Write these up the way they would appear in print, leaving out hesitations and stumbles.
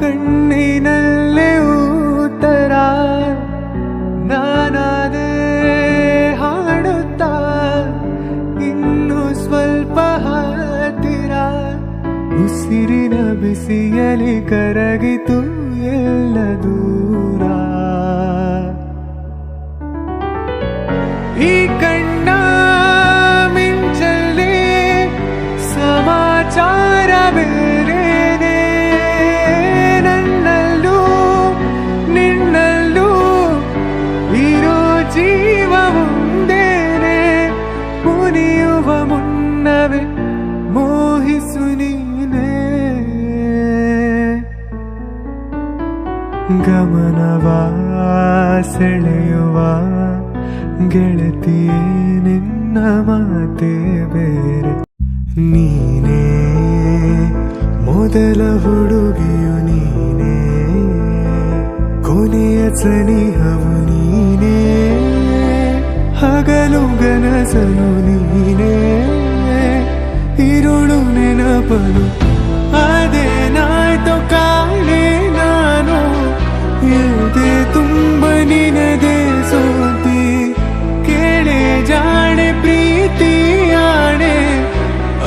ಕಣ್ಣಿನಲ್ಲೇ ಉತ್ತರ ನಾನಾದೆ ಹಾಡುತ್ತಾ ಇನ್ನು ಸ್ವಲ್ಪ ಹತ್ತಿರ ಉಸಿರಿನ ಬಿಸಿಯಲಿ ಕರಗಿತು ಎಲ್ಲ ದೂರ ಈ ಕಣ್ಣ ಮಿಂಚಲ್ಲಿ ಸಮಾಚಾರ ಬೇರೆನೆ ನನ್ನಲ್ಲೂ ನಿನ್ನಲ್ಲೂ ಇರೋ ಜೀವ ಮುಂದೇನೆ ಮುನಿಯುವ ಮುನ್ನವೇ ಮೋಹಿಸು ನೀನೇ ಗಮನವ ಸೆಳೆಯುವ ಗೆಳತಿಯೇ ನಿನ್ನ ಮಾತೇ ಬೇರೆ ನೀನೇ ಮೊದಲ ಹುಡುಗಿಯು ನೀನೇ ಕೊನೆಯ ಸನಿಹವು ನೀನೇ ಹಗಲು ಗನಸನು ನೀನೇ ಇರುಳು ನೆನಪನು ಅದೇನಾಯ್ತು ಕಾಣೆ ನಾನು ಎದೆ ತುಂಬ ನಿನದೇ ಸೋತಿ ಕೇಳೆ ಜಾಣೆ ಪ್ರೀತಿಯಾಣೆ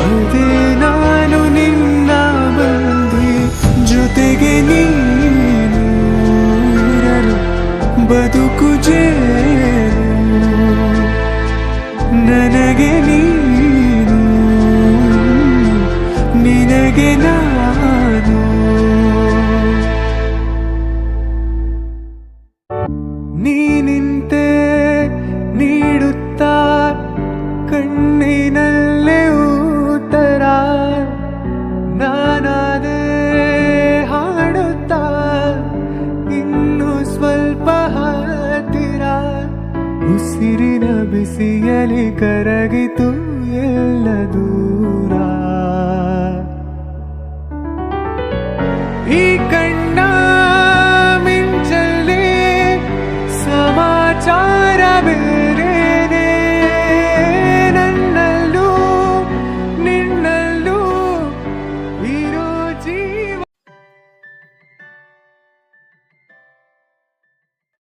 ಅದೇ ನಾನು ನಿನ್ನ ಬಂದಿ ಜೊತೆಗೆ ನೀನು ಇರಲು ಬದುಕು ಜೇನು ನನಗೆ ನೀನು ನಿನಗೆ ನಾನು ನೀನಿಂತೆ ನೀಡುತ್ತಾ ಕಣ್ಣಿನಲ್ಲೇ ಉತ್ತರ ನಾನಾದೆ ಹಾಡುತ್ತಾ ಇನ್ನು ಸ್ವಲ್ಪ ಹತ್ತಿರ ಉಸಿರಿನ ಬಿಸಿಯಲಿ ಕರಗಿತು